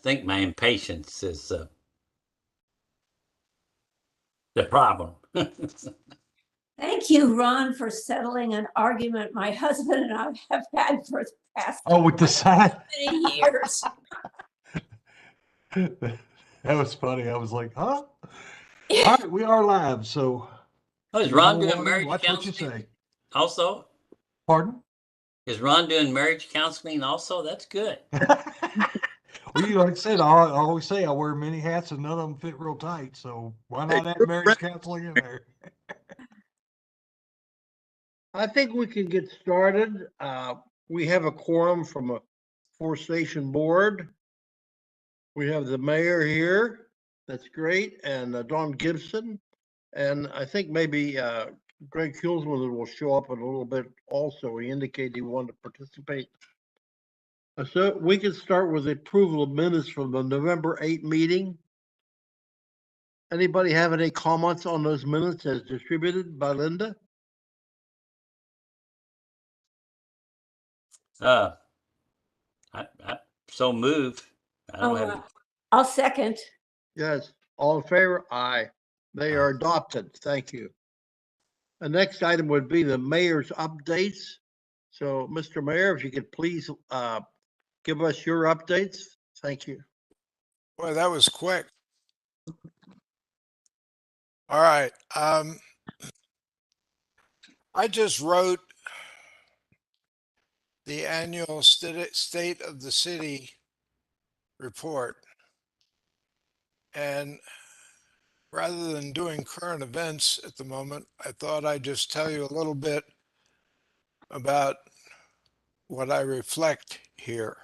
think my impatience is the problem. Thank you, Ron, for settling an argument my husband and I have had for the past Oh, with the sign? many years. That was funny. I was like, huh? All right, we are live, so Oh, is you Ron know doing what? marriage Watch what you counseling say. also? Pardon? Is Ron doing marriage counseling also? That's good. Well, you know, like I said, I always say I wear many hats and none of them fit real tight. So why not add marriage counseling in there? I think we can get started. We have a quorum from a Forestation board. We have the mayor here. That's great. And Dawn Gibson. And I think maybe Greg Hulsman will show up in a little bit also. He indicated he wanted to participate. So we can start with the approval of minutes from the November 8 meeting. Anybody have any comments on those minutes as distributed by Linda? I so moved. I don't have. I'll second. Yes, all in favor? Aye. They are adopted. Thank you. The next item would be the mayor's updates. So, Mr. Mayor, if you could please give us your updates. Thank you. Boy, that was quick. All right. I just wrote the annual state of the city report. And rather than doing current events at the moment, I thought I'd just tell you a little bit about what I reflect here.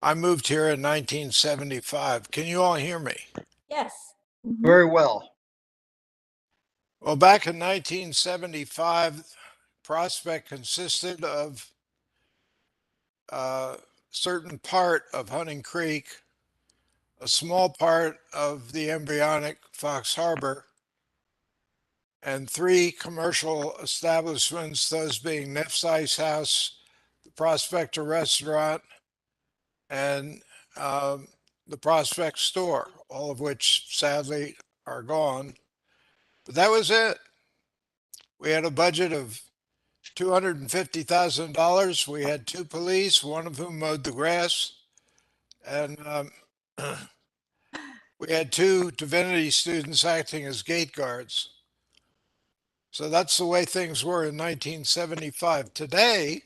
I moved here in 1975. Can you all hear me? Yes. Very well. Well, back in 1975, Prospect consisted of a certain part of Hunting Creek, a small part of the embryonic Fox Harbor, and 3 commercial establishments, those being Neff's Ice House, the Prospector Restaurant, and the Prospect Store, all of which sadly are gone. But that was it. We had a budget of $250,000. We had 2 police, one of whom mowed the grass, and we had 2 divinity students acting as gate guards. So that's the way things were in 1975. Today,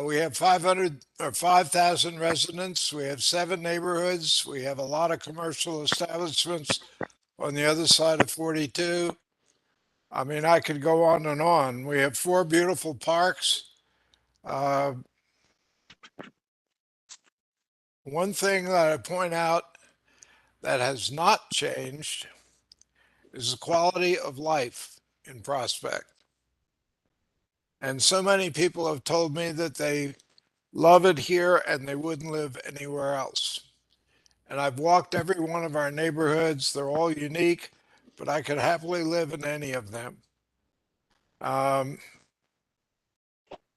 we have 500 or 5,000 residents. We have 7 neighborhoods. We have a lot of commercial establishments on the other side of 42. I mean, I could go on and on. We have 4 beautiful parks. One thing that I point out that has not changed is the quality of life in Prospect. And so many people have told me that they love it here and they wouldn't live anywhere else. And I've walked every one of our neighborhoods. They're all unique, but I could happily live in any of them.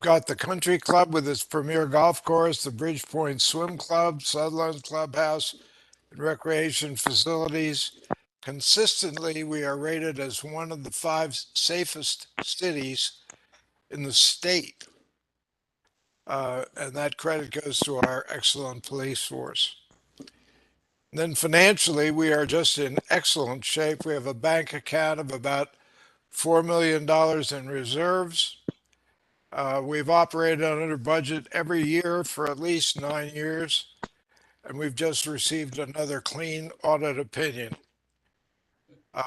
Got the country club with its premier golf course, the Bridgepoint Swim Club, Sutherland Clubhouse, and recreation facilities. Consistently, we are rated as one of the 5 safest cities in the state. And that credit goes to our excellent police force. And then financially, we are just in excellent shape. We have a bank account of about $4 million in reserves. We've operated under budget every year for at least 9 years, and we've just received another clean audit opinion.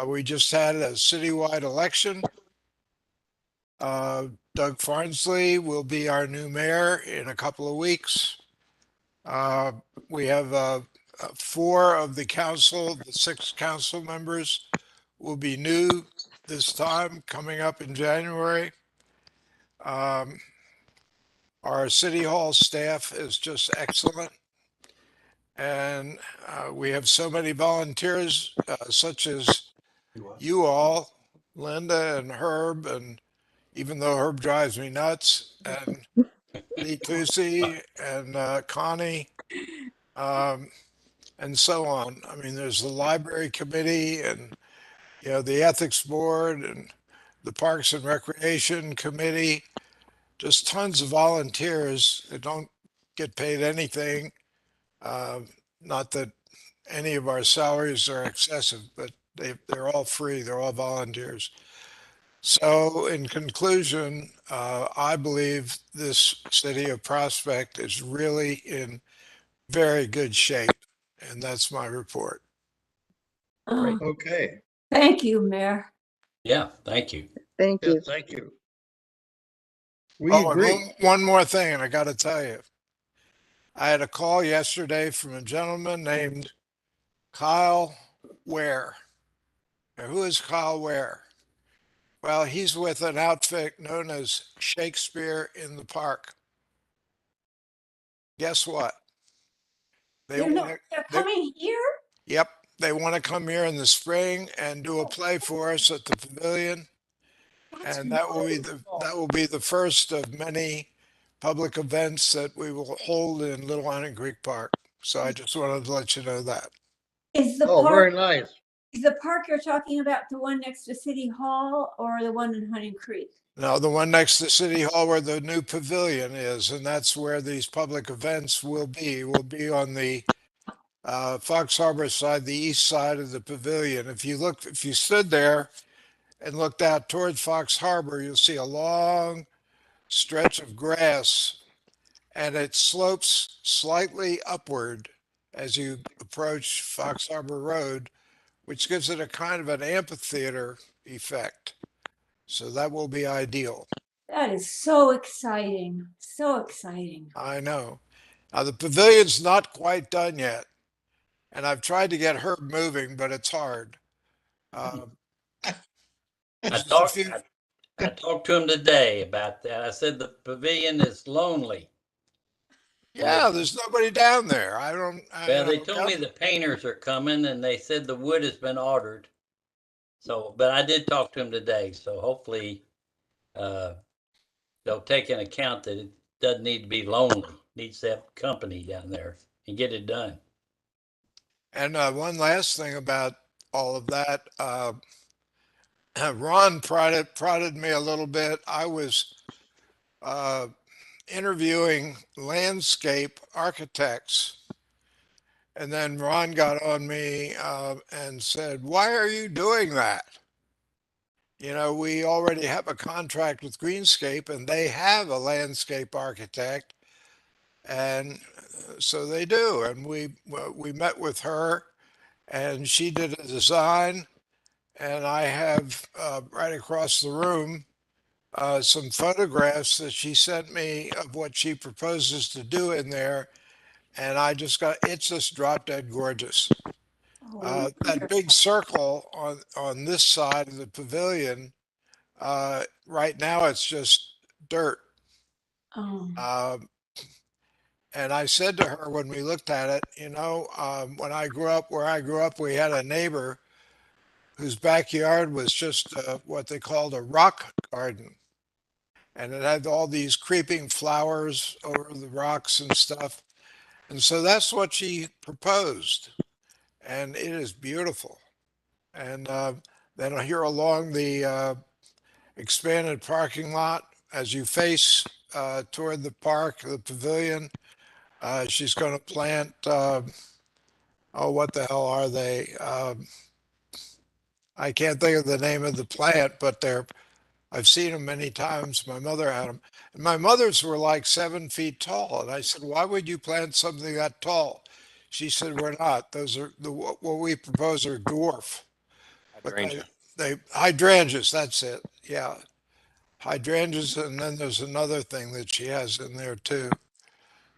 We just had a citywide election. Doug Farnsley will be our new mayor in a couple of weeks. We have 4 of the council, the 6 council members will be new this time coming up in January. Our city hall staff is just excellent. And we have so many volunteers, such as you all, Linda and Herb, and even though Herb drives me nuts, and Lee Tucci and Connie, and so on. I mean, there's the library committee and, you know, the ethics board and the Parks and Recreation Committee, just tons of volunteers that don't get paid anything. Not that any of our salaries are excessive, but they're all free. They're all volunteers. So in conclusion, I believe this city of Prospect is really in very good shape. And that's my report. Oh, Okay, thank you, Mayor. Yeah, thank you. Thank yeah, you. thank you. We Oh, and agree. one more thing, and I got to tell you, I had a call yesterday from a gentleman named Kyle Ware. Now, who is Kyle Ware? Well, he's with an outfit known as Shakespeare in the Park. Guess what? They They're want not, to, they're they, coming here? yep, they want to come here in the spring and do a play for us at the pavilion. That's And wonderful. that will be the first of many public events that we will hold in Little Hunting Creek Park. So I just wanted to let you know that. Is the Oh, very park, nice. is the park you're talking about the one next to City Hall or the one in Hunting Creek? Now, the one next to City Hall where the new pavilion is, and that's where these public events will be on the Fox Harbor side, the east side of the pavilion. If you stood there and looked out towards Fox Harbor, you'll see a long stretch of grass, and it slopes slightly upward as you approach Fox Harbor Road, which gives it a kind of an amphitheater effect. So that will be ideal. That is so exciting. So exciting. I know. Now the pavilion's not quite done yet, and I've tried to get Herb moving, but it's hard. I Just a talked, few. I talked to him today about that. I said the pavilion is lonely. Yeah, there's nobody down there. Well, they told me the painters are coming and they said the wood has been ordered. So, but I did talk to him today, so hopefully, they'll take into account that it doesn't need to be lonely, needs to have company down there and get it done. And one last thing about all of that, Ron prodded me a little bit. I was uh, interviewing landscape architects, and then Ron got on me and said, "Why are you doing that? You know, we already have a contract with Greenscape, and they have a landscape architect, and so they do." And we met with her, and she did a design, and I have right across the room some photographs that she sent me of what she proposes to do in there, and it's just drop dead gorgeous. Oh, That big circle on this side of the pavilion, right now it's just dirt. um, Um, and I said to her when we looked at it, when where I grew up, we had a neighbor whose backyard was just what they called a rock garden. And it had all these creeping flowers over the rocks and stuff. And so that's what she proposed. And it is beautiful. And then here along the expanded parking lot, as you face toward the park, the pavilion, she's going to plant, oh, what the hell are they? I can't think of the name of the plant, but I've seen them many times. My mother had them. And my mother's were like 7 feet tall. And I said, "Why would you plant something that tall?" She said, "We're not. Those are what we propose are dwarf. But they hydrangeas, that's it. Yeah. Hydrangeas. And then there's another thing that she has in there too.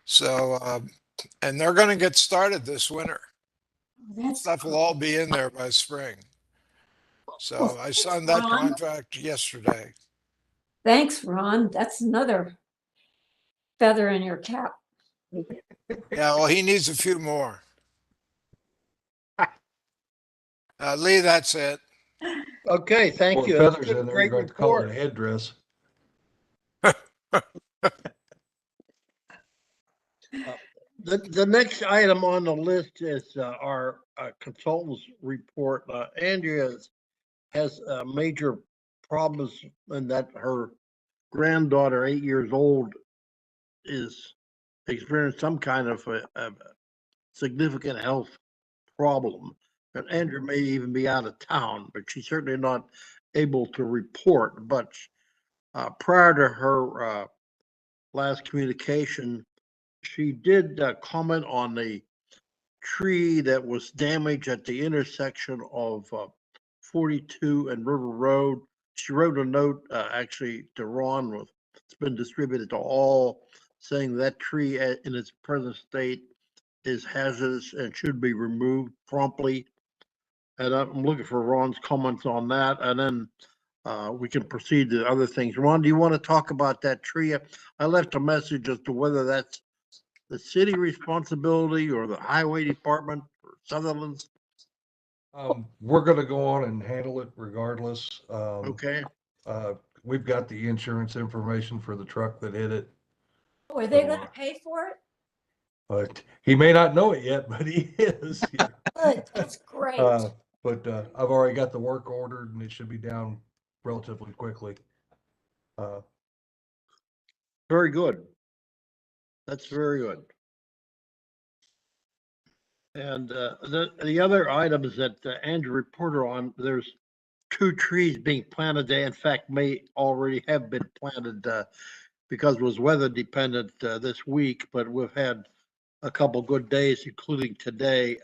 So, and they're going to get started this winter. that's Stuff will cool. all be in there by spring. So Well, I thanks, signed that Ron. contract yesterday. Thanks, Ron. That's another feather in your cap. Yeah, well, he needs a few more. Lee, that's it. Okay, thank More you. That's feathers good, in there, great you got to call it report. a headdress. The next item on the list is our consultant's report. Andrea has major problems in that her granddaughter, 8 years old, is experiencing some kind of a significant health problem. And Andrea may even be out of town, but she's certainly not able to report. But prior to her last communication, she did comment on the tree that was damaged at the intersection of 42 and River Road. She wrote a note actually to Ron with, it's been distributed to all, saying that tree in its present state is hazardous and should be removed promptly. And I'm looking for Ron's comments on that, and then we can proceed to other things. Ron, do you want to talk about that tree? I left a message as to whether that's the city responsibility or the highway department or Sutherland's. We're gonna go on and handle it regardless. Okay, We've got the insurance information for the truck that hit it. Were they gonna pay for it? But he may not know it yet, but he is. Good, that's great. But I've already got the work ordered and it should be down relatively quickly. very good. That's very good. And the other items that Andrew reported on, there's 2 trees being planted. They in fact may already have been planted because it was weather dependent this week, but we've had a couple good days, including today.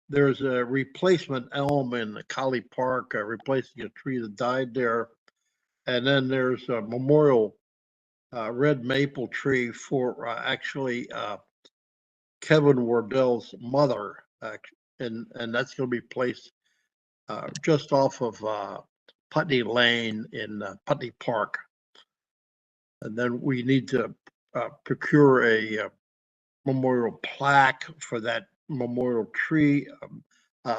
There's a replacement elm in Colley Park, replacing a tree that died there. And then there's a memorial red maple tree for actually Kevin Wardell's mother. And that's going to be placed just off of Putney Lane in Putney Park. And then we need to procure a memorial plaque for that memorial tree.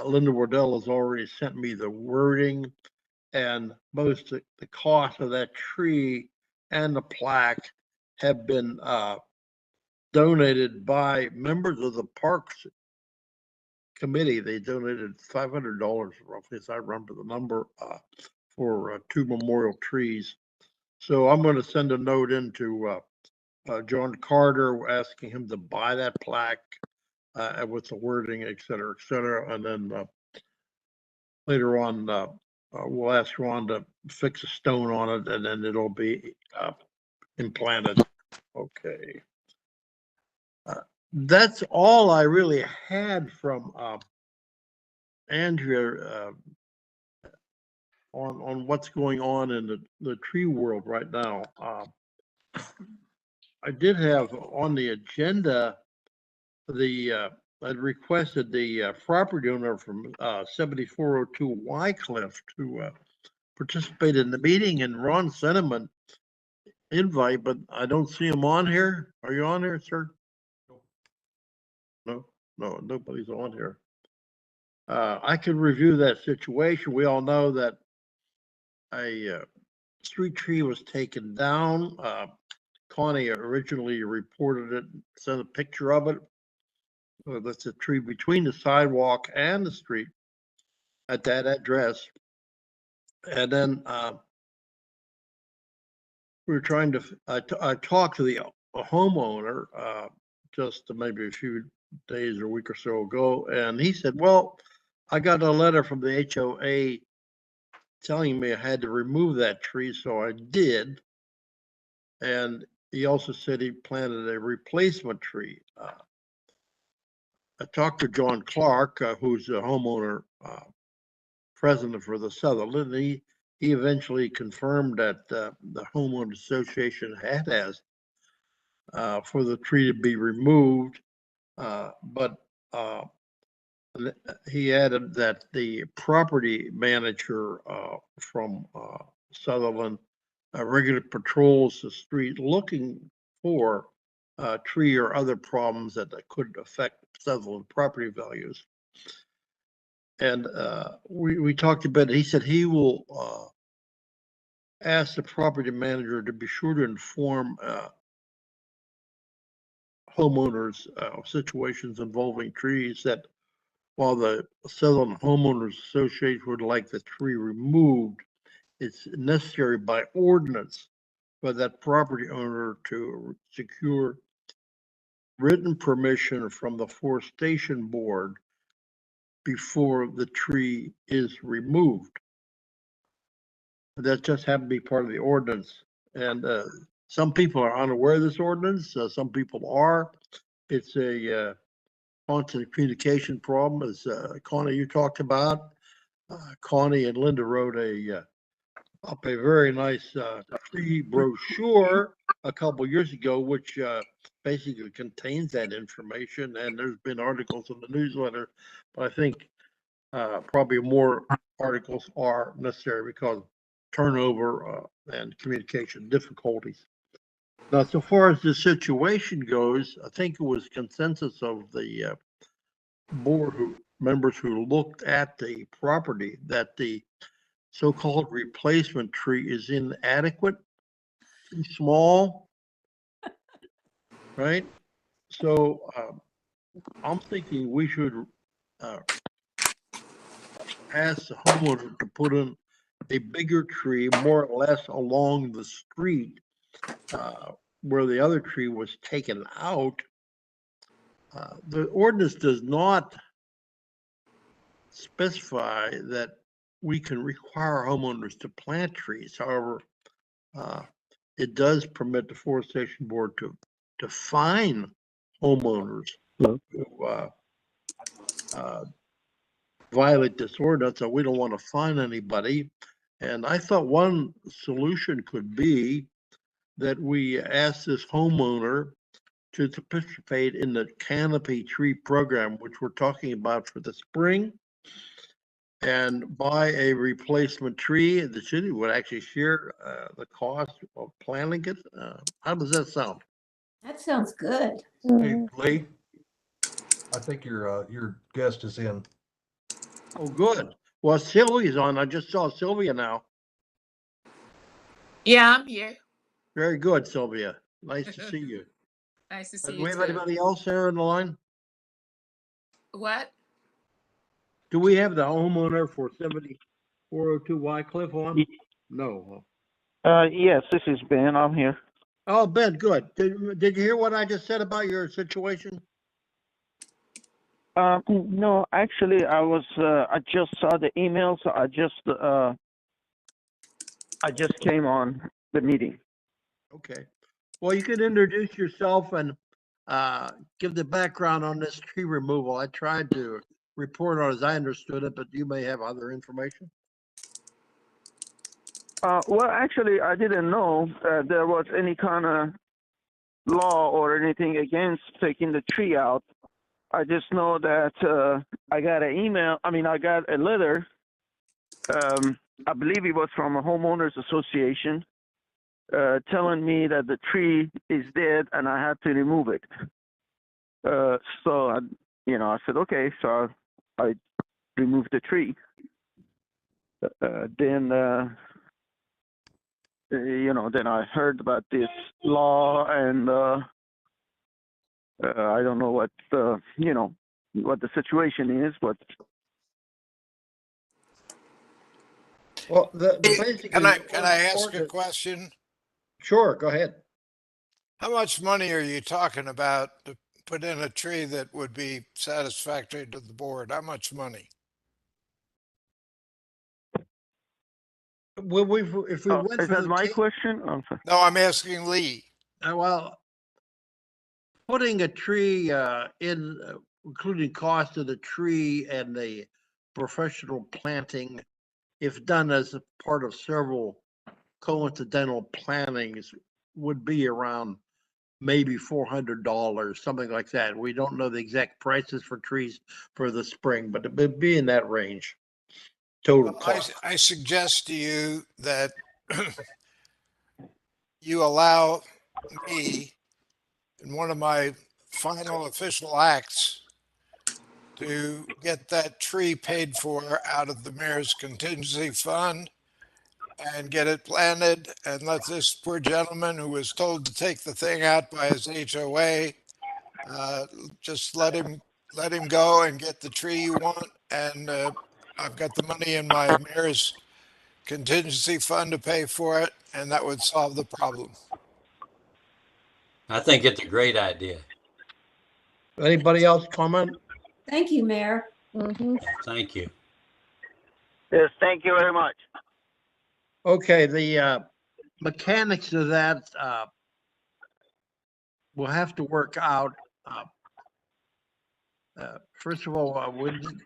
Linda Wardell has already sent me the wording, and most of the cost of that tree and the plaque have been donated by members of the Parks Committee. They donated $500 roughly, as I remember the number, for 2 memorial trees. So I'm going to send a note into John Carter asking him to buy that plaque with the wording, et cetera, and then later on we'll ask Ron to fix a stone on it, and then it'll be implanted. Okay. That's all I really had from Andrea on what's going on in the tree world right now. I did have on the agenda I'd requested the property owner from 7402 Wycliffe to participate in the meeting, and Ron sent him an invite, but I don't see him on here. Are you on here, sir? No, nobody's on here. I can review that situation. We all know that a street tree was taken down. Connie originally reported it, sent a picture of it. That's a tree between the sidewalk and the street at that address. And then we were trying to, I talked to the homeowner just maybe a few days or a week or so ago, and he said, well, I got a letter from the HOA telling me I had to remove that tree, so I did. And he also said he planted a replacement tree. I talked to John Clark, who's the homeowner president for the Sutherland. He eventually confirmed that the homeowner association had asked for the tree to be removed, but he added that the property manager from Sutherland regularly patrols the street looking for tree or other problems that could affect Sutherland property values. And we talked about it. He said he will ask the property manager to be sure to inform homeowners, situations involving trees that while the Southern Homeowners Association would like the tree removed, it's necessary by ordinance for that property owner to secure written permission from the Forestation Board before the tree is removed. That just happened to be part of the ordinance. And some people are unaware of this ordinance. Some people are. It's a constant communication problem, as Connie, you talked about. Connie and Linda wrote up a very nice tree brochure a couple years ago, which basically contains that information. And there's been articles in the newsletter, but I think probably more articles are necessary because turnover and communication difficulties. Now, so far as the situation goes, I think it was consensus of the board members who looked at the property that the so-called replacement tree is inadequate, too small, right? So I'm thinking we should ask the homeowner to put in a bigger tree, more or less along the street where the other tree was taken out. The ordinance does not specify that we can require homeowners to plant trees. However, it does permit the Forestation Board to fine homeowners who violate this ordinance, so we don't want to fine anybody. And I thought one solution could be that we ask this homeowner to participate in the canopy tree program, which we're talking about for the spring, and buy a replacement tree. The city would actually share the cost of planting it. How does that sound? That sounds good. Hey, Lee, I think your guest is in. Oh, good. Well, Sylvia's on. I just saw Sylvia now. Yeah, I'm here. Very good, Sylvia. Nice to see you. Nice to see Do you we have too. anybody else there on the line? What? Do we have the homeowner for 7402 Wycliffe on? No. Yes, this is Ben. I'm here. Oh, Ben, good. Did you hear what I just said about your situation? No, actually, I just saw the email, so I just came on the meeting. Okay. Well, you could introduce yourself and give the background on this tree removal. I tried to report on it as I understood it, but you may have other information. Well, actually, I didn't know there was any kind of law or anything against taking the tree out. I just know that I got an email. I mean, I got a letter. I believe it was from a homeowners association telling me that the tree is dead and I had to remove it. So, I said, okay. So I removed the tree. Then I heard about this law, and I don't know what what the situation is, but Well, the basic. Can I ask a question? Sure, go ahead. How much money are you talking about to put in a tree that would be satisfactory to the board? How much money? Well, if we went is for that the my case, question? I'm sorry. No, I'm asking Lee. well, putting a tree in, including cost of the tree and the professional planting, if done as a part of several coincidental plantings, would be around maybe $400, something like that. We don't know the exact prices for trees for the spring, but it would be in that range. Total cost. I suggest to you that you allow me, in one of my final official acts, to get that tree paid for out of the mayor's contingency fund and get it planted, and let this poor gentleman who was told to take the thing out by his HOA Just let him go and get the tree you want. And I've got the money in my mayor's contingency fund to pay for it, and that would solve the problem. I think it's a great idea. Anybody else comment? Thank you, Mayor. Thank you. Yes, thank you very much. Okay, the mechanics of that we'll have to work out. First of all,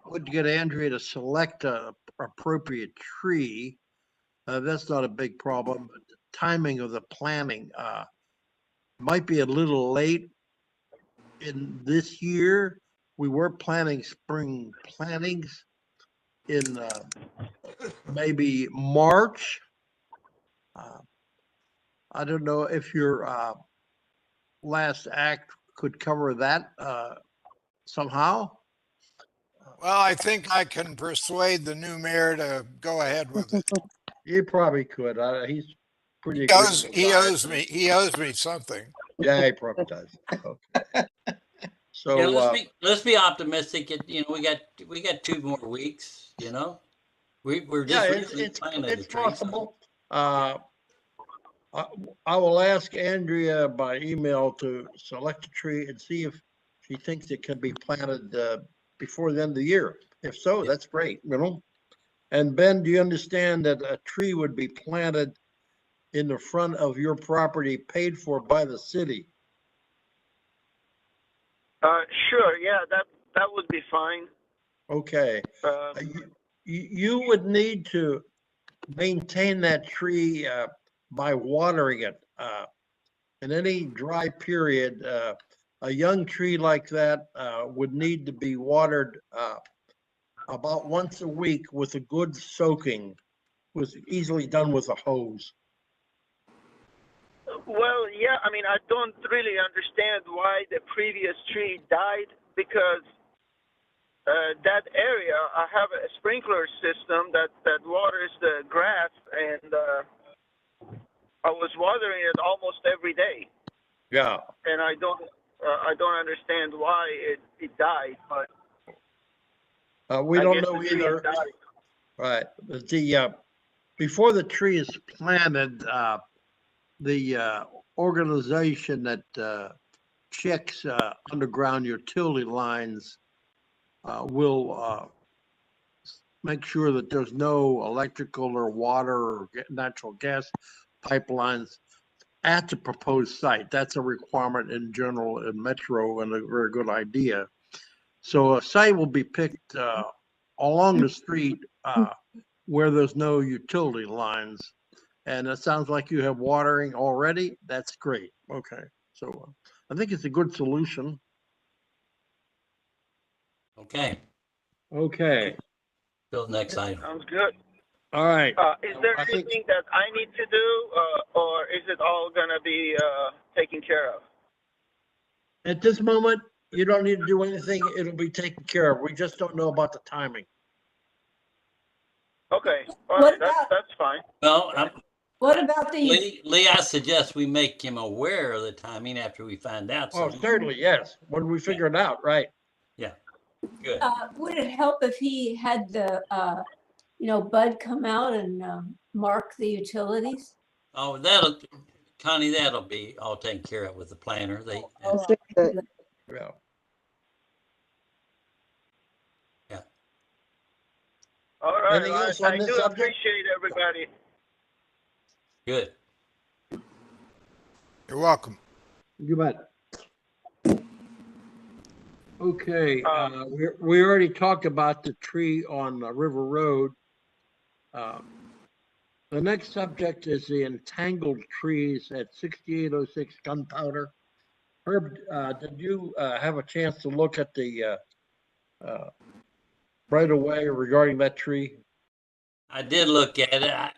would get Andrea to select a appropriate tree. That's not a big problem. But the timing of the planting might be a little late in this year. We were planning spring plantings in maybe March. I don't know if your last act could cover that somehow. Well, I think I can persuade the new mayor to go ahead with it. You probably could. He's pretty. He owes me something. Yeah, he probably does. Okay. So Yeah, let's be optimistic. You know, we got 2 more weeks. You know, we're just yeah, recently planted the it's tree. possible. I will ask Andrea by email to select a tree and see if she thinks it can be planted before the end of the year. If so, that's great, you know. And Ben, do you understand that a tree would be planted in the front of your property paid for by the city? Sure, yeah, that would be fine. Okay. You would need to maintain that tree by watering it. In any dry period, a young tree like that would need to be watered about once a week with a good soaking. Was easily done with a hose. Well, yeah, I mean, I don't really understand why the previous tree died, because that area, I have a sprinkler system that waters the grass, and I was watering it almost every day. Yeah. And I don't understand why it died, but We I don't guess know the tree either. died. Right. The before the tree is planted, the organization that checks underground utility lines will make sure that there's no electrical or water or natural gas pipelines at the proposed site. That's a requirement in general in Metro, and a very good idea. So a site will be picked along the street where there's no utility lines. And it sounds like you have watering already. That's great. Okay. So I think it's a good solution. Okay. Okay. Bill, next item. Sounds good. All right. Is there I think- anything that I need to do, or is it all gonna be taken care of? At this moment, you don't need to do anything. It'll be taken care of. We just don't know about the timing. Okay, all What right, about- that's fine. Well, What about the, Lee, I suggest we make him aware of the timing after we find out. Oh, something. certainly, yes. When we figure it out, right? Yeah. Good. would it help if he had the, Bud come out and mark the utilities? Oh, Connie, that'll be all taken care of with the planner. Oh, Yeah. All right, Anything else on I this do subject? appreciate everybody. Good. You're welcome. You bet. Okay, we already talked about the tree on River Road. The next subject is the entangled trees at 6806 Gunpowder. Herb, did you have a chance to look at the right of way regarding that tree? I did look at it.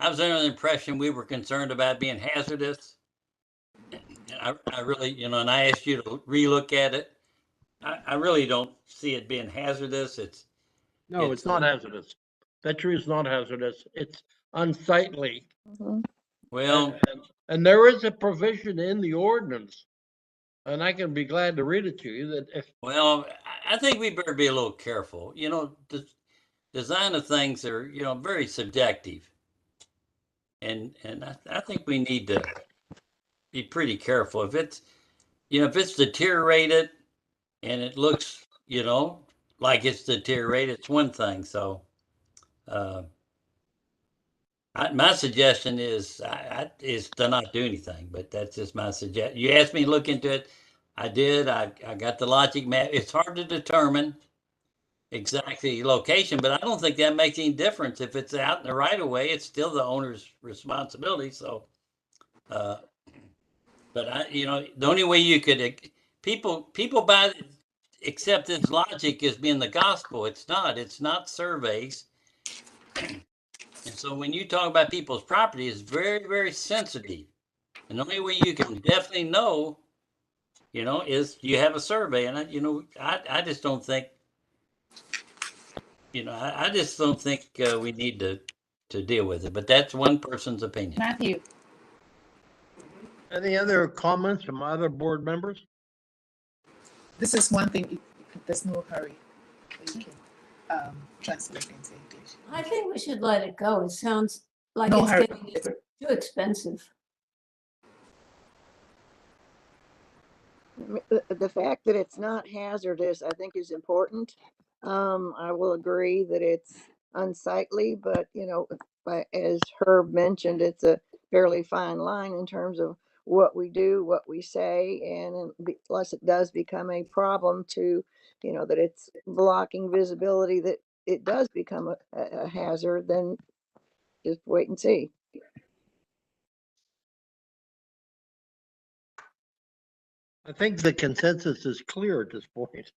I was under the impression we were concerned about being hazardous. And I really, and I asked you to relook at it. I really don't see it being hazardous. No, it's not hazardous. That tree is not hazardous. It's unsightly. Well, And there is a provision in the ordinance And I can be glad to read it to you that if, Well, I think we better be a little careful. You know, the design of things are, you know, very subjective. And I think we need to be pretty careful. If it's, you know, if it's deteriorated and it looks, you know, like it's deteriorated, it's one thing. So, uh, my suggestion is to not do anything, but that's just my suggestion. You asked me to look into it. I did. I got the logic map. It's hard to determine exactly location, but I don't think that makes any difference. If it's out in the right of way, it's still the owner's responsibility. So, uh, but you know, the only way you could people accept this logic as being the gospel. It's not. It's not surveys. And so when you talk about people's property, it's very, very sensitive. And the only way you can definitely know, you know, is you have a survey. And you know, I just don't think, you know, I just don't think we need to deal with it. But that's one person's opinion. Matthew, any other comments from other board members? this is one thing, there's no hurry. You can translate into English. I think we should let it go. It sounds like No it's hurry. getting too expensive. The fact that it's not hazardous, I think is important. I will agree that it's unsightly, but as Herb mentioned, it's a fairly fine line in terms of what we do, what we say, and unless it does become a problem to, that it's blocking visibility, that it does become a hazard, then just wait and see. I think the consensus is clear at this point.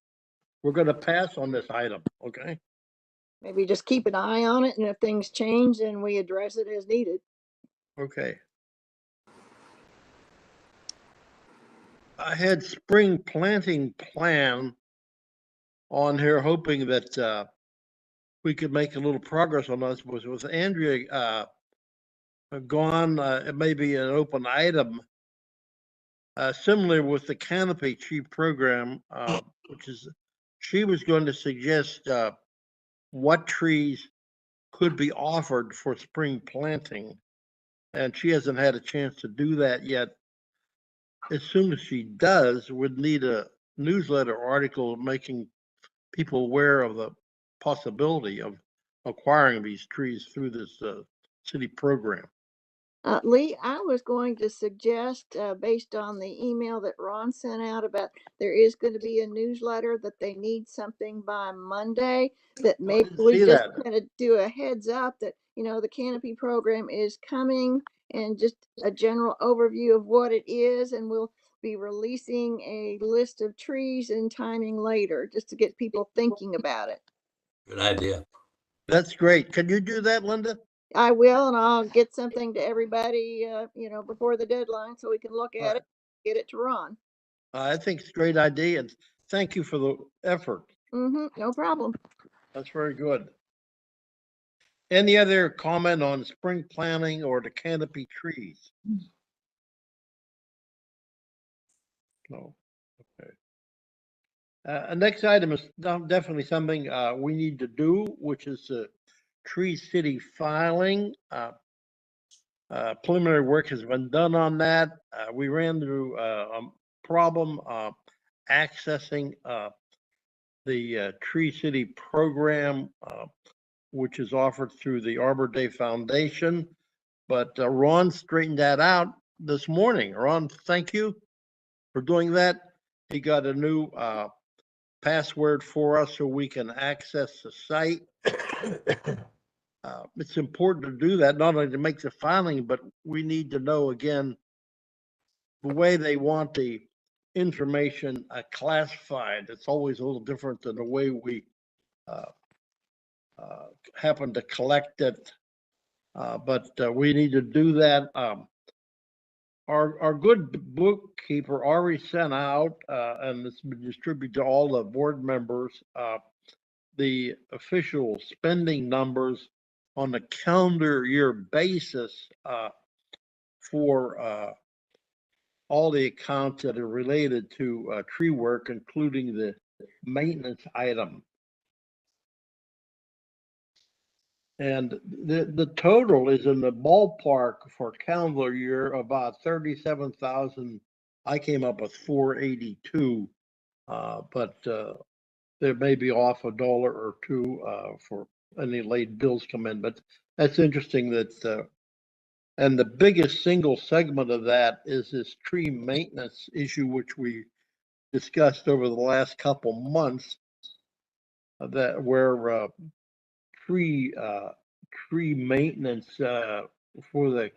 We're going to pass on this item, okay? Maybe just keep an eye on it, and if things change, then we address it as needed. Okay. I had spring planting plan on here, hoping that we could make a little progress on this. Was with Andrea gone? It may be an open item. Similar with the canopy tree program, which is, she was going to suggest what trees could be offered for spring planting. And she hasn't had a chance to do that yet. As soon as she does, would need a newsletter article making people aware of the possibility of acquiring these trees through this city program. Lee, I was going to suggest, based on the email that Ron sent out about there is going to be a newsletter, that they need something by Monday, that maybe we see just that. kind of do a heads up that, the canopy program is coming, and just a general overview of what it is, and we'll be releasing a list of trees and timing later, just to get people thinking about it. Good idea. That's great. Can you do that, Linda? I will, and I'll get something to everybody, before the deadline, so we can look at it, get it to Ron. I think it's a great idea, and thank you for the effort. No problem. That's very good. Any other comment on spring planting or the canopy trees? No. Okay. Next item is definitely something we need to do, which is Tree City filing. Preliminary work has been done on that. We ran through a problem accessing the Tree City program, which is offered through the Arbor Day Foundation. But Ron straightened that out this morning. Ron, thank you for doing that. He got a new password for us so we can access the site. It's important to do that, not only to make the filing, but we need to know, again, the way they want the information classified. It's always a little different than the way we happen to collect it. But we need to do that. Our good bookkeeper already sent out, and it's been distributed to all the board members, the official spending numbers on the calendar year basis for all the accounts that are related to tree work, including the maintenance item. And the total is in the ballpark for calendar year about 37,000. I came up with 482, but there may be off $1 or $2 for any late bills come in. But that's interesting that, and the biggest single segment of that is this tree maintenance issue, which we discussed over the last couple months, that where tree maintenance for the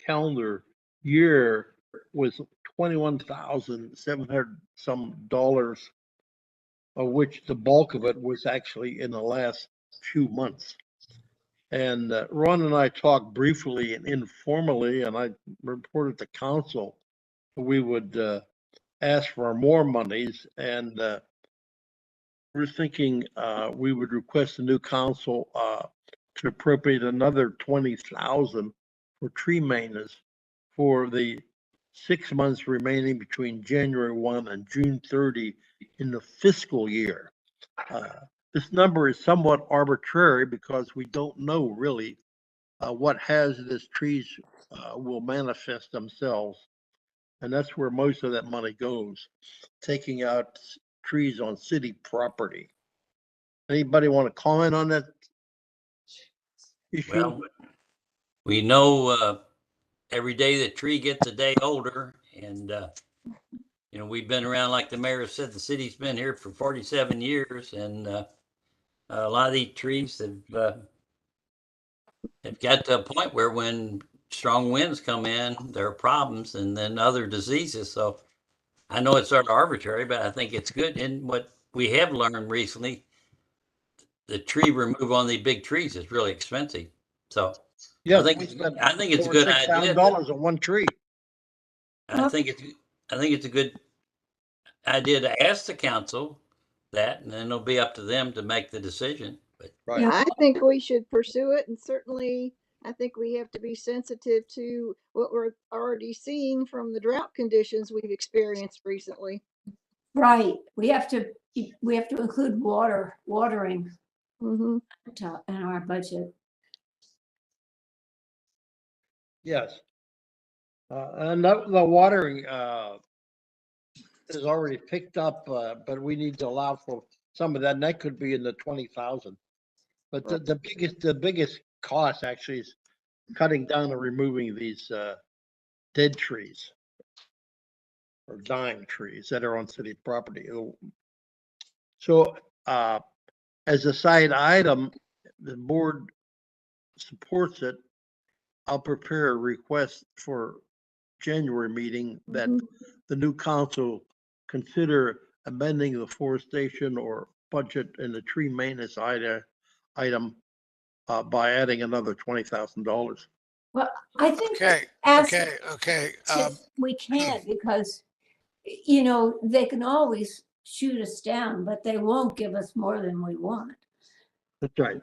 calendar year was $21,700 some dollars, of which the bulk of it was actually in the last few months. And Ron and I talked briefly and informally, and I reported to council we would ask for more monies, and we're thinking we would request the new council to appropriate another 20,000 for tree maintenance for the 6 months remaining between January 1 and June 30 in the fiscal year. This number is somewhat arbitrary because we don't know really what hazardous trees will manifest themselves. And that's where most of that money goes, taking out trees on city property. Anybody want to comment on that issue? Well, we know every day the tree gets a day older, and you know, we've been around, like the mayor said, the city's been here for 47 years, and a lot of these trees have got to a point where when strong winds come in, there are problems, and then other diseases. So I know it's sort of arbitrary, but I think it's good. And what we have learned recently, the tree removal on the big trees is really expensive. So Yes, I think it's a good idea. $6,000 on one tree. I think it's a good idea to ask the council that, and then it'll be up to them to make the decision. But Right. I think we should pursue it, and certainly I think we have to be sensitive to what we're already seeing from the drought conditions we've experienced recently. Right. We have to include watering Mm-hmm. in our budget. Yes. And the watering is already picked up, but we need to allow for some of that, and that could be in the 20,000. But the biggest cost actually is cutting down and removing these dead trees or dying trees that are on city property. So as a side item, the board supports it. I'll prepare a request for January meeting that the new council consider amending the forestation or budget in the tree maintenance item by adding another $20,000. Well, I think Okay, as okay. we can, because you know, they can always shoot us down, but they won't give us more than we want. That's right.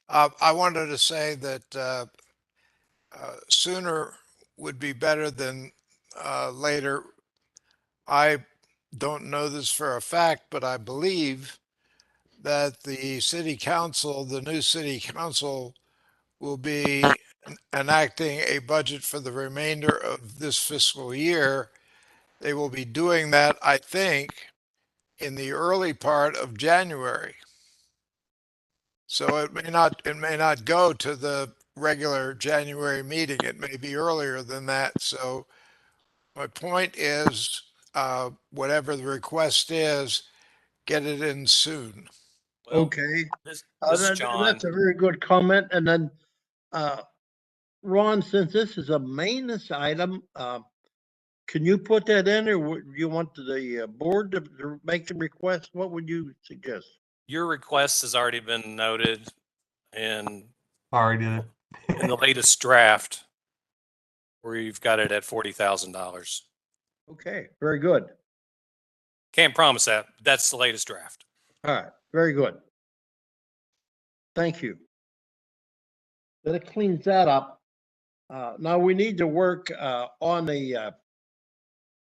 I wanted to say that sooner would be better than later. I don't know this for a fact, but I believe that the city council, the new city council, will be enacting a budget for the remainder of this fiscal year. They will be doing that, I think, in the early part of January. So it may not go to the regular January meeting. It may be earlier than that. So my point is, whatever the request is, get it in soon. Well, Okay. this is John. That's a very good comment. And then, Ron, since this is a maintenance item, can you put that in, or would you want the board to make the request? What would you suggest? Your request has already been noted in Already did it. the latest draft, where you've got it at $40,000. Okay, very good. Can't promise that. But that's the latest draft. All right, very good. Thank you. That cleans that up. Now we need to work, on the,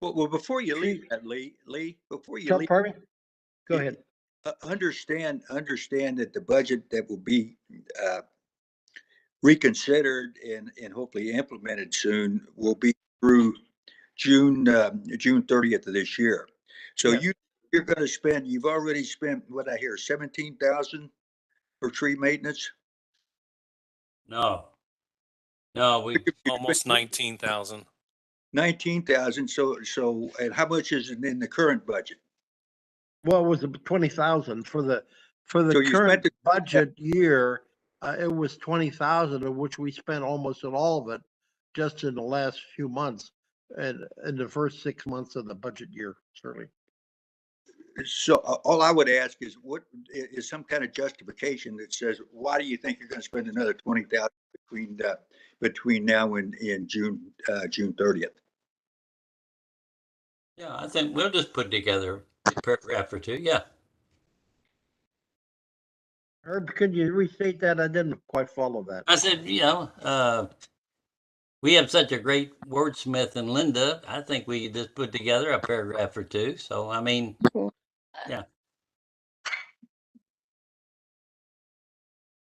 Well, before you leave Tree- that, Lee, before you Chuck, leave, pardon me? Go it- ahead. understand that the budget that will be reconsidered and hopefully implemented soon will be through June 30th of this year. So Yes. you're going to spend, you've already spent, what I hear, 17,000 for tree maintenance? No, no, we, Almost 19,000. 19,000. So, and how much is it in the current budget? Well, it was 20,000 for the So you current spent the- budget year. It was 20,000, of which we spent almost all of it just in the last few months and in the first 6 months of the budget year, certainly. So all I would ask is what is some kind of justification that says, why do you think you're going to spend another 20,000 between now and June 30th? yeah, I think we'll just put together a paragraph or two. Yeah. Herb, could you restate that? I didn't quite follow that. I said, we have such a great wordsmith in Linda. I think we could just put together a paragraph or two. So, I mean, yeah,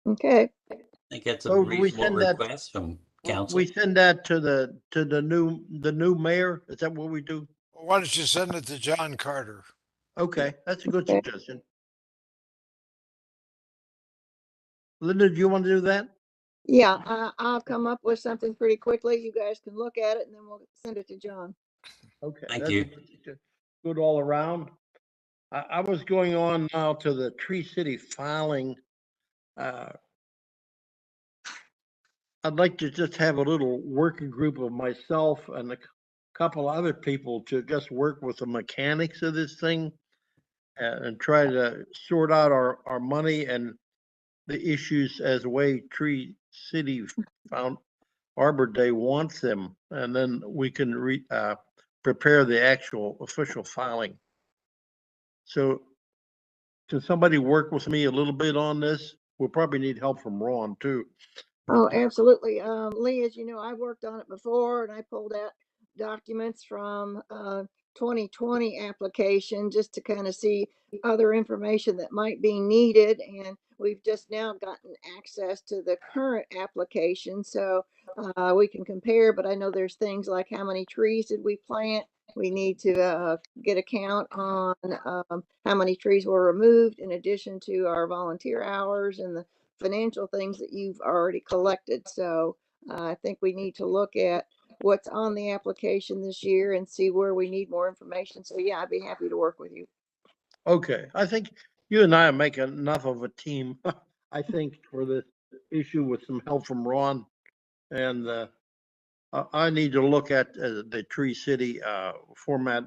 Okay. I think that's a So do we reasonable send that- request from council. We send that to the new mayor? Is that what we do? Why don't you send it to John Carter? Okay, that's a good Okay. suggestion. Linda, do you want to do that? Yeah, I'll come up with something pretty quickly. You guys can look at it and then we'll send it to John. Okay. Thank that's you. Good all around. I was going on now to the Tree City filing. I'd like to just have a little working group of myself and a couple other people to just work with the mechanics of this thing and try to sort out our money and the issues as the way Tree City found Arbor Day wants them. And then we can prepare the actual official filing. So can somebody work with me a little bit on this? We'll probably need help from Ron too. Oh, absolutely. Lee, as you know, I worked on it before and I pulled out documents from 2020 application just to kind of see other information that might be needed. And we've just now gotten access to the current application. So we can compare, but I know there's things like how many trees did we plant? We need to get a count on how many trees were removed in addition to our volunteer hours and the financial things that you've already collected. So I think we need to look at what's on the application this year and see where we need more information. So yeah, I'd be happy to work with you. Okay, I think you and I make enough of a team, I think, for this issue with some help from Ron. And I need to look at the Tree City format.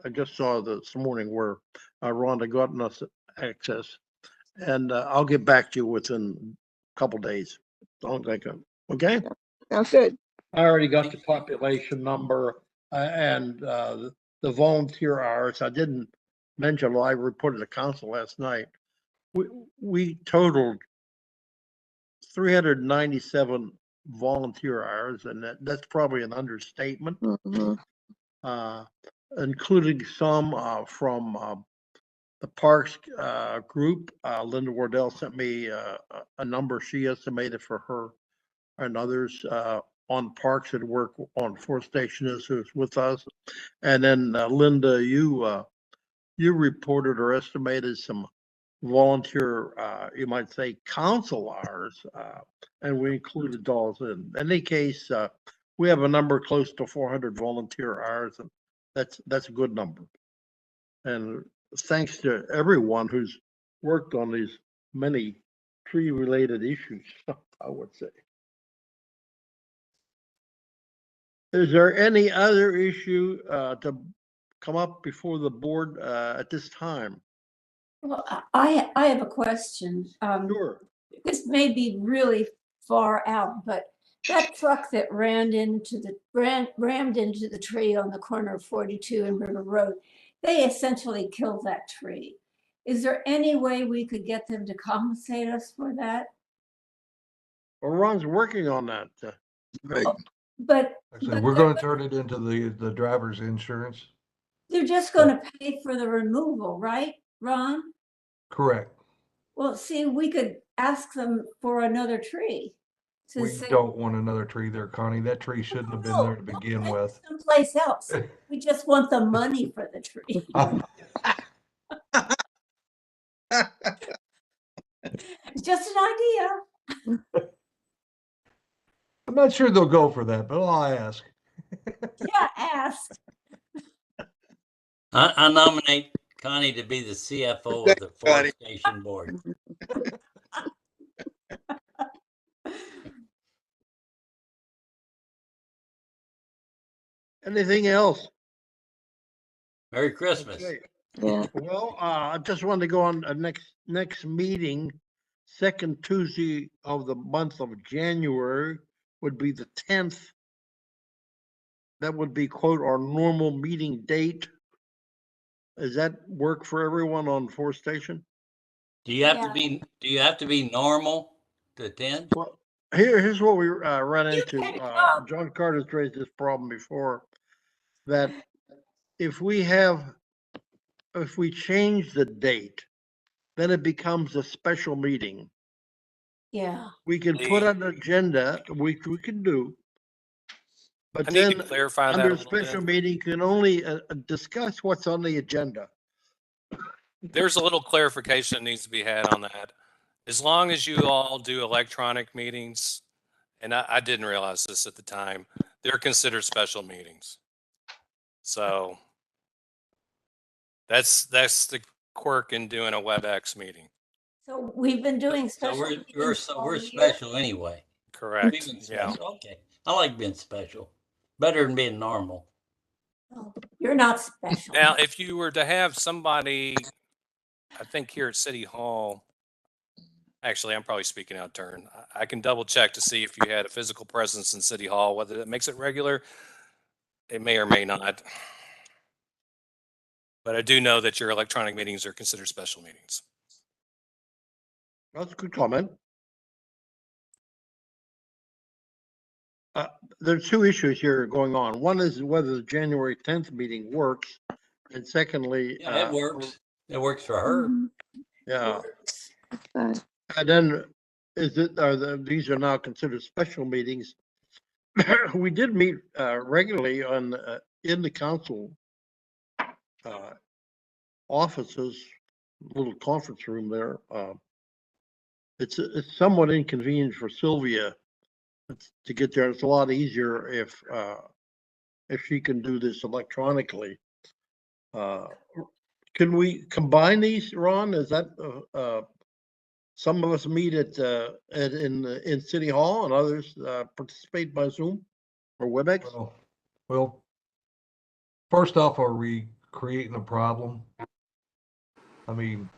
I just saw this morning where Ron had gotten us access. And I'll get back to you within a couple days. Don't think of, okay? Sounds good. I already got the population number and the volunteer hours. I didn't mention, I reported to council last night. We totaled 397 volunteer hours, and that's probably an understatement, Mhm. including some from the Parks group. Linda Wardell sent me a number she estimated for her and others on Parks that work on Forestation who's with us. And then Linda, you reported or estimated some volunteer, you might say, council hours, and we included those in any case. We have a number close to 400 volunteer hours, and that's a good number. And thanks to everyone who's worked on these many tree-related issues, I would say. Is there any other issue to come up before the board at this time? Well, I have a question. Sure. This may be really far out, but that truck that rammed into the tree on the corner of 42 and River Road, they essentially killed that tree. Is there any way we could get them to compensate us for that? Well, Ron's working on that. Right. But, Like I said, but we're gonna turn it into the driver's insurance. they're just gonna pay for the removal, right, Ron? Correct. Well, see, we could ask them for another tree. We Since they, don't want another tree there, Connie. That tree shouldn't have been there to no, begin maybe with. someplace else. We just want the money for the tree. It's just an idea. I'm not sure they'll go for that, but I'll ask. Yeah, ask. I nominate Connie to be the CFO of the Connie. Forestation Board. Anything else? Merry Christmas. Okay. Yeah. Well, I just wanted to go on next meeting, second Tuesday of the month of January would be the 10th. That would be quote our normal meeting date. Does that work for everyone on Forestation? Do you have to Yeah. be normal to attend? Well, here's what we run You into. can come. John Carter's raised this problem before, that if we change the date, then it becomes a special meeting. Yeah. We can put an agenda, we can do. But I need to then clarify that a under little special bit. meeting can only discuss what's on the agenda. There's a little clarification that needs to be had on that. As long as you all do electronic meetings, and I didn't realize this at the time, they're considered special meetings. So that's the quirk in doing a WebEx meeting. So we've been doing So special we're meetings all we're year. special anyway. Correct. Being Yeah. special. Okay. I like being special. Better than being normal. Oh, you're not special. Now, if you were to have somebody, I think here at City Hall, actually, I'm probably speaking out of turn. I can double check to see if you had a physical presence in City Hall, whether that makes it regular. It may or may not. But I do know that your electronic meetings are considered special meetings. That's a good comment. There's two issues here going on. One is whether the January 10th meeting works. And secondly, Yeah, it works. It works for her. Mhm. yeah, Fine. and then these are now considered special meetings. We did meet regularly in the council offices, little conference room there. It's somewhat inconvenient for Sylvia to get there. It's a lot easier if she can do this electronically. Can we combine these, Ron? Is that some of us meet in City Hall and others participate by Zoom or WebEx? Well, first off, are we creating a problem? I mean,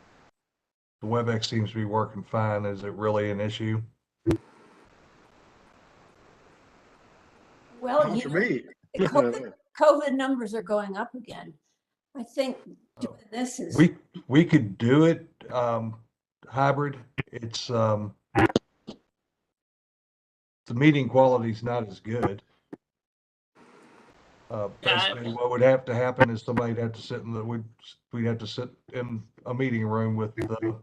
the WebEx seems to be working fine. Is it really an issue? Well, Not you for know, me. the COVID numbers are going up again. I think doing this is, We could do it hybrid. It's the meeting quality is not as good. Basically, what would have to happen is somebody'd have to sit we'd have to sit in a meeting room with the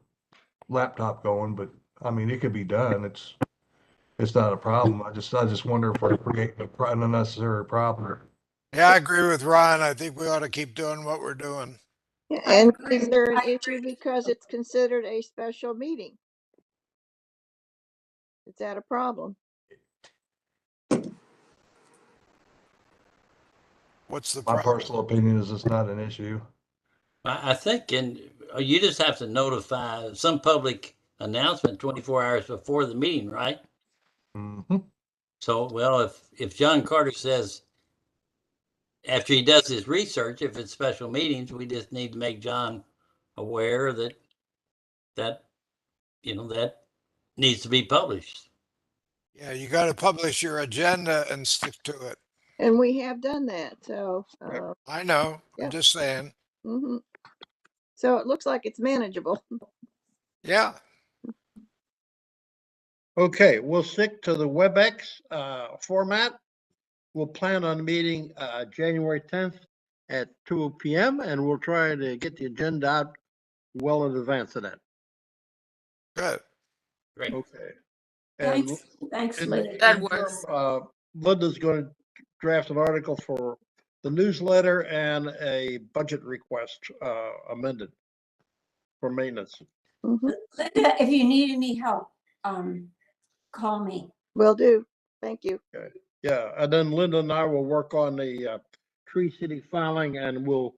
laptop going. But I mean, it could be done. It's not a problem. I just wonder if we're creating an unnecessary problem. Yeah, I agree with Ron. I think we ought to keep doing what we're doing. Yeah, I and agree. is there an I issue because it's considered a special meeting? Is that a problem? What's the My problem? personal opinion is it's not an issue. I think you just have to notify some public announcement 24 hours before the meeting, right? Mm-hmm. So, well, if John Carter says after he does his research, if it's special meetings, we just need to make John aware that that needs to be published. Yeah, you got to publish your agenda and stick to it. And we have done that, so. I know. Yeah. I'm just saying. Mhm. So it looks like it's manageable. Yeah. Okay, we'll stick to the WebEx format. We'll plan on meeting January 10th at 2 p.m. and we'll try to get the agenda out well in advance of that. Good. Great. Okay. And Thanks, in Lynn. the That interim, works. Linda's going to draft an article for the newsletter and a budget request amended for maintenance. Mhm. Linda, if you need any help, call me. Will do. Thank you. Yeah, and then Linda and I will work on the Tree City filing and we'll,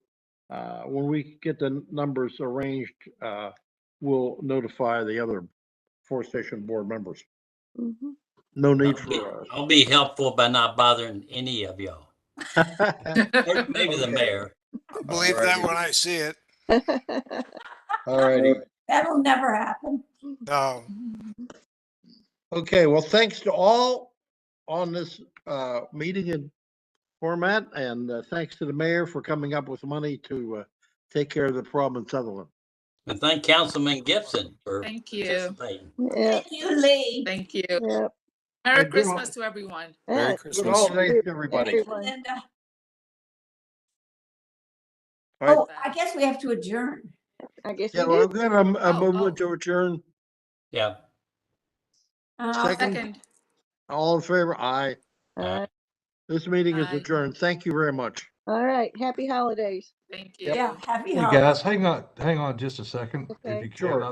when we get the numbers arranged, we'll notify the other Forestation board members. Mhm. No need I'll be- for I'll be helpful by not bothering any of y'all. Or maybe the Okay. mayor. I'll believe that when I see it. All righty. That'll never happen. No. Okay, well, thanks to all on this meeting and format, and thanks to the mayor for coming up with money to take care of the problem in Sutherland. And thank Councilman Gibson for Thank you. participating. Yeah, Thank you, Lee. Thank you. yeah. Merry And good Christmas luck. to everyone. Merry Yeah, Christmas. Good holidays to everybody. Thanks, everyone. Linda. All right. Oh, I guess we have to adjourn. I guess Yeah, we well, do. I'm gonna Oh, move to adjourn. Yeah. Second. Second. All in favor? Aye. This meeting is Aye. adjourned. Thank you very much. All right. Happy holidays. Thank you. Yeah, happy Hey, holidays. guys, hang on just a second. If Okay. you can, Sure.